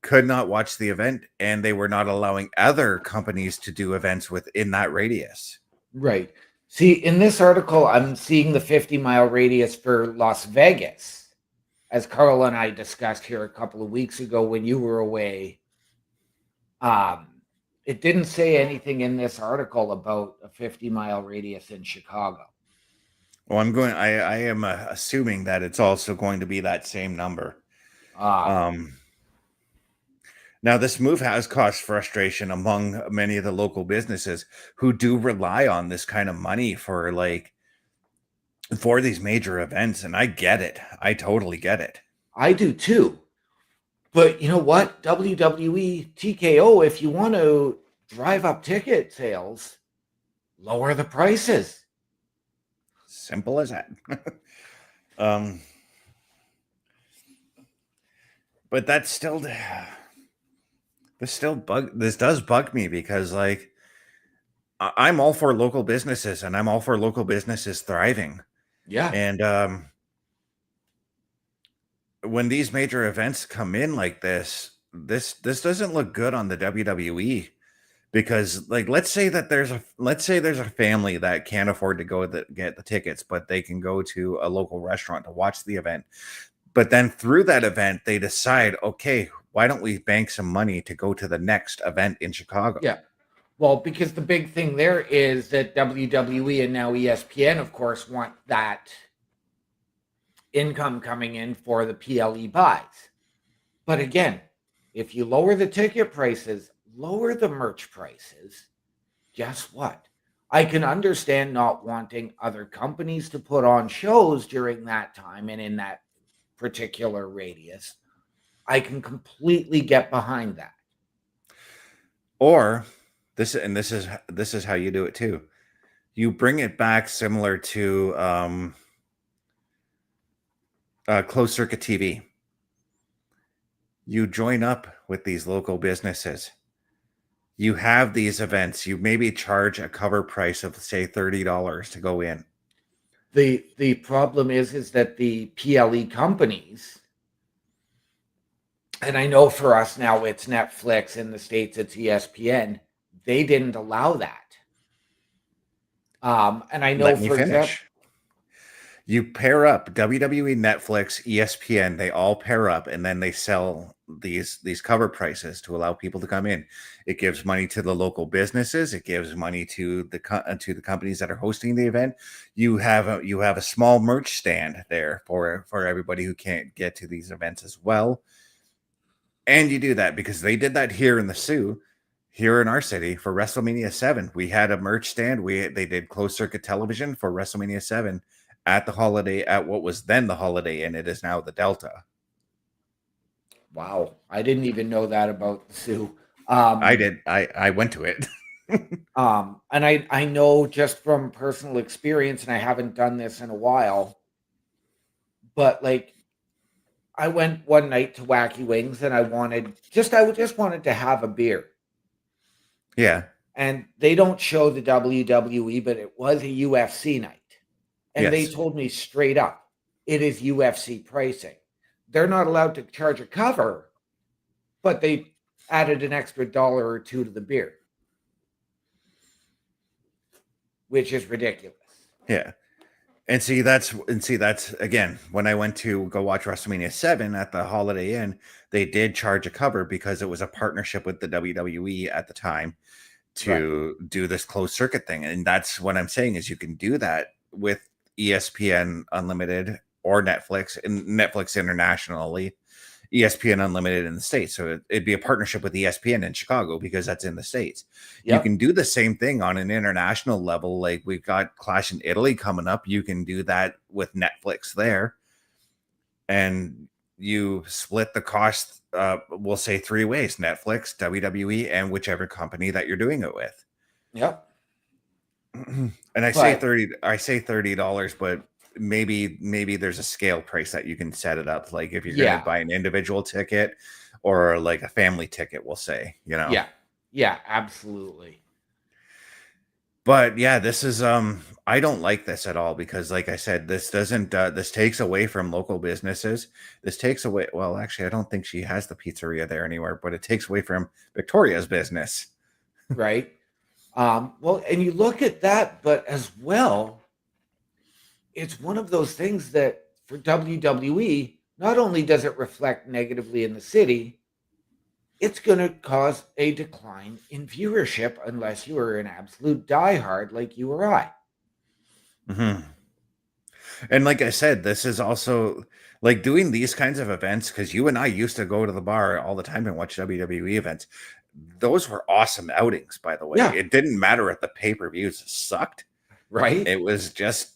could not watch the event, and they were not allowing other companies to do events within that radius. Right. See, in this article, I'm seeing the 50-mile radius for Las Vegas. As Carl and I discussed here a couple of weeks ago when you were away, it didn't say anything in this article about a 50-mile radius in Chicago. Well, I am assuming that it's also going to be that same number. Now, this move has caused frustration among many of the local businesses who do rely on this kind of money for these major events, and I get it. I totally get it. I do too. But you know what? WWE TKO, if you want to drive up ticket sales, lower the prices. Simple as that. But that's still this does bug me because I'm all for local businesses and I'm all for local businesses thriving. Yeah. And when these major events come in like this doesn't look good on the WWE Because like let's say there's a family that can't afford to get the tickets, but they can go to a local restaurant to watch the event. But then through that event, they decide, okay, why don't we bank some money to go to the next event in Chicago? Yeah. Well, because the big thing there is that WWE and now ESPN, of course, want that income coming in for the PLE buys. But again, if you lower the ticket prices, lower the merch prices, guess what? I can understand not wanting other companies to put on shows during that time and in that particular radius. I can completely get behind that. Or this is how you do it too. You bring it back similar to closed circuit TV. You join up with these local businesses. You have these events. You maybe charge a cover price of say $30 to go in. The problem is that the PLE companies, and I know for us now it's Netflix, in the States it's ESPN, they didn't allow that. And I know, Let me for finish. example, You pair up WWE, Netflix, ESPN. They all pair up, and then they sell these cover prices to allow people to come in. It gives money to the local businesses. It gives money to the companies that are hosting the event. You have a small merch stand there for everybody who can't get to these events as well. And you do that because they did that here in the Sioux. Here in our city for WrestleMania 7, we had a merch stand. They did closed circuit television for WrestleMania 7 at what was then the Holiday Inn. It is now the Delta. wow, I didn't even know that about the Sioux. I did. I went to it. And I know just from personal experience, and I haven't done this in a while, but like I went one night to Wacky Wings and I just wanted to have a beer. Yeah. And they don't show the WWE, but it was a UFC night. And they Yes. told me straight up, it is UFC pricing. They're not allowed to charge a cover, but they added an extra $1 or $2 to the beer, which is ridiculous. Yeah. And see that's again, when I went to go watch WrestleMania 7 at the Holiday Inn, they did charge a cover because it was a partnership with the WWE at the time to do this closed circuit thing. And that's what I'm saying is you can do that with ESPN Unlimited or Netflix, and Netflix internationally, ESPN Unlimited in the States. So it'd be a partnership with ESPN in Chicago because that's in the States. Yep. You can do the same thing on an international level. Like we've got Clash in Italy coming up. You can do that with Netflix there. And you split the cost, we'll say 3 ways: Netflix, WWE, and whichever company that you're doing it with. Yep. And I say $30, but maybe there's a scale price that you can set it up. Like if you're going to buy an individual ticket or like a family ticket, we'll say, Yeah, absolutely. But yeah, this is I don't like this at all because like I said, this doesn't this takes away from local businesses. This takes away, well, actually, I don't think she has the pizzeria there anywhere, but it takes away from Victoria's business. Right. Well, and you look at that, but as well, it's one of those things that for WWE, not only does it reflect negatively in the city, it's going to cause a decline in viewership unless you are an absolute diehard like you or I. Mm-hmm. And like I said, this is also like doing these kinds of events, because you and I used to go to the bar all the time and watch WWE events. Those were awesome outings, by the way. Yeah. It didn't matter if the pay-per-views sucked. Right. It was just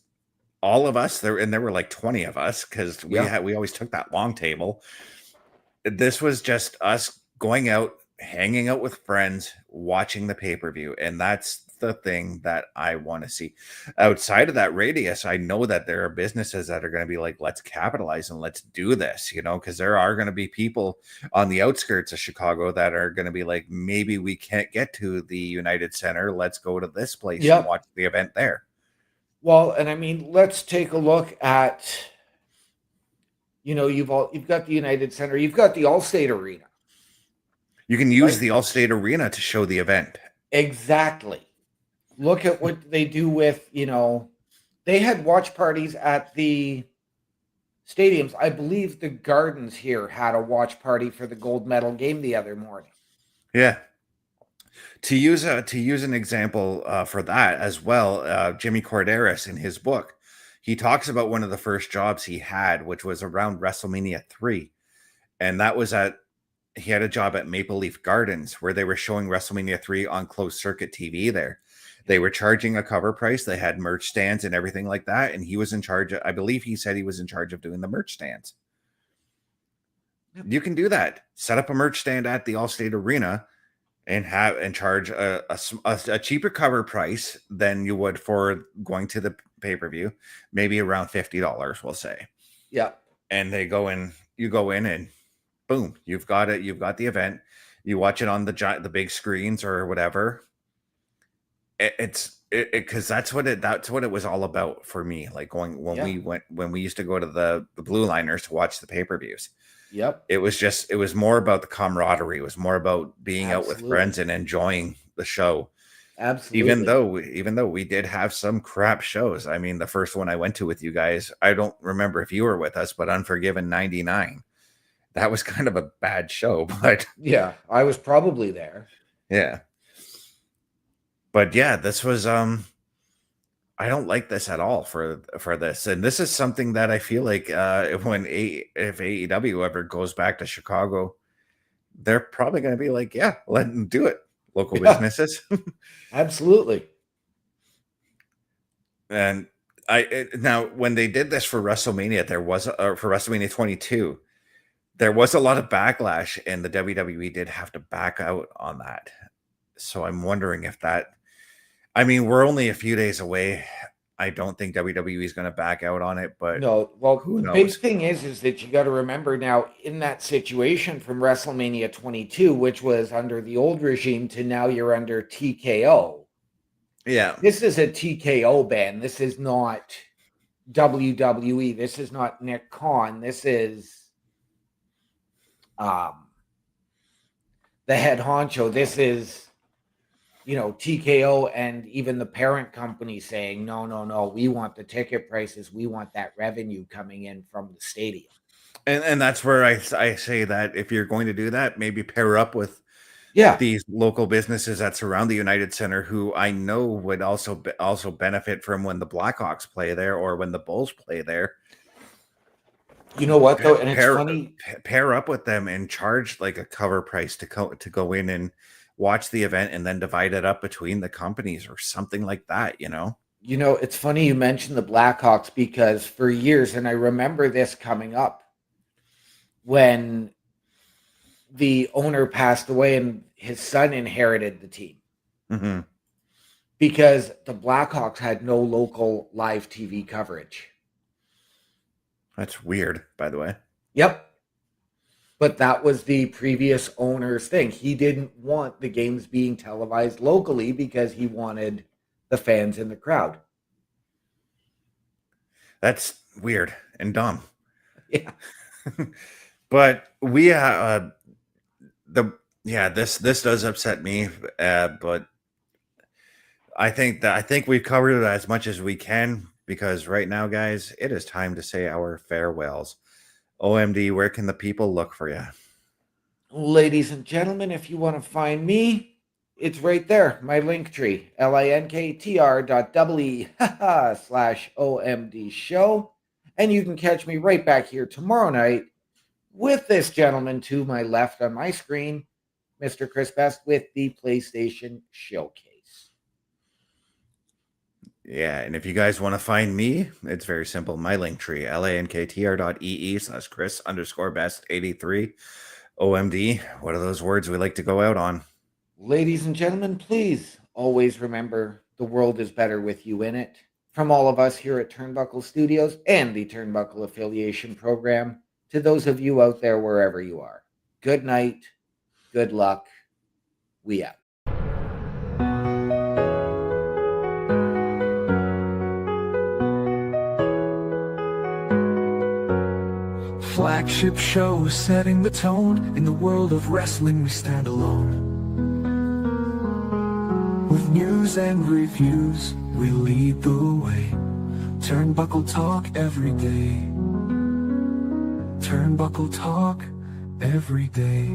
all of us there, and there were like 20 of us because we always took that long table. This was just us going out, hanging out with friends, watching the pay-per-view, and that's the thing that I want to see. Outside of that radius, I know that there are businesses that are going to be like, let's capitalize and let's do this, because there are going to be people on the outskirts of Chicago that are going to be like, maybe we can't get to the United Center, let's go to this place and watch the event there. Well, and I mean, let's take a look at, you've got the United Center, you've got the Allstate Arena. You can use the Allstate Arena to show the event. Exactly. Look at what they do with, they had watch parties at the stadiums. I believe the Gardens here had a watch party for the gold medal game the other morning. Yeah. To use an example for that as well, Jimmy Corderas in his book, he talks about one of the first jobs he had, which was around WrestleMania 3. And that was he had a job at Maple Leaf Gardens where they were showing WrestleMania 3 on closed circuit TV there. They were charging a cover price. They had merch stands and everything like that. And he was in charge I believe he said he was in charge of doing the merch stands. Yep. You can do that. Set up a merch stand at the Allstate Arena and charge a cheaper cover price than you would for going to the pay-per-view, maybe around $50, we'll say. Yeah. And you go in and boom, you've got it. You've got the event. You watch it on the big screens or whatever. Because that's what it was all about for me. Like when we used to go to the Blue Liners to watch the pay-per-views. Yep. It was more about the camaraderie. It was more about being out with friends and enjoying the show. Absolutely. Even though we did have some crap shows. I mean, the first one I went to with you guys, I don't remember if you were with us, but Unforgiven 99. That was kind of a bad show, but yeah, I was probably there. Yeah. But yeah, this was I don't like this at all for this. And this is something that I feel like if AEW ever goes back to Chicago, they're probably going to be like, yeah, let them do it. Local businesses. Absolutely. And now when they did this for WrestleMania, for WrestleMania 22, there was a lot of backlash and the WWE did have to back out on that. So I'm wondering if we're only a few days away. I don't think WWE is going to back out on it, but no. Well, who knows? The big thing is that you got to remember now in that situation from WrestleMania 22, which was under the old regime, to now you're under TKO. Yeah. This is a TKO ban. This is not WWE. This is not Nick Khan. This is the head honcho. This is TKO and even the parent company saying, no, we want the ticket prices. We want that revenue coming in from the stadium. And that's where I say that if you're going to do that, maybe pair up with these local businesses that surround the United Center, who I know would also benefit from when the Blackhawks play there or when the Bulls play there. You know what though? And it's funny. Pair up with them and charge like a cover price to go in and watch the event and then divide it up between the companies or something like that, It's funny you mentioned the Blackhawks because for years, and I remember this coming up when the owner passed away and his son inherited the team. Mm-hmm. Because the Blackhawks had no local live TV coverage. That's weird, by the way. Yep. But that was the previous owner's thing. He didn't want the games being televised locally because he wanted the fans in the crowd. That's weird and dumb. Yeah. But this does upset me. But I think we've covered it as much as we can, because right now, guys, it is time to say our farewells. OMD, where can the people look for you? Ladies and gentlemen, if you want to find me, it's right there. My link tree, linktr.ee/OMD show. And you can catch me right back here tomorrow night with this gentleman to my left on my screen, Mr. Chris Best, with the PlayStation Showcase. Yeah, and if you guys want to find me, it's very simple. My link tree, linktr.ee/Chris_best83. OMD, what are those words we like to go out on? Ladies and gentlemen, please always remember the world is better with you in it. From all of us here at Turnbuckle Studios and the Turnbuckle Affiliation Program, to those of you out there wherever you are, good night, good luck, we out. Flagship show setting the tone. In the world of wrestling, we stand alone. With news and reviews, we lead the way. Turnbuckle Talk every day. Turnbuckle Talk every day.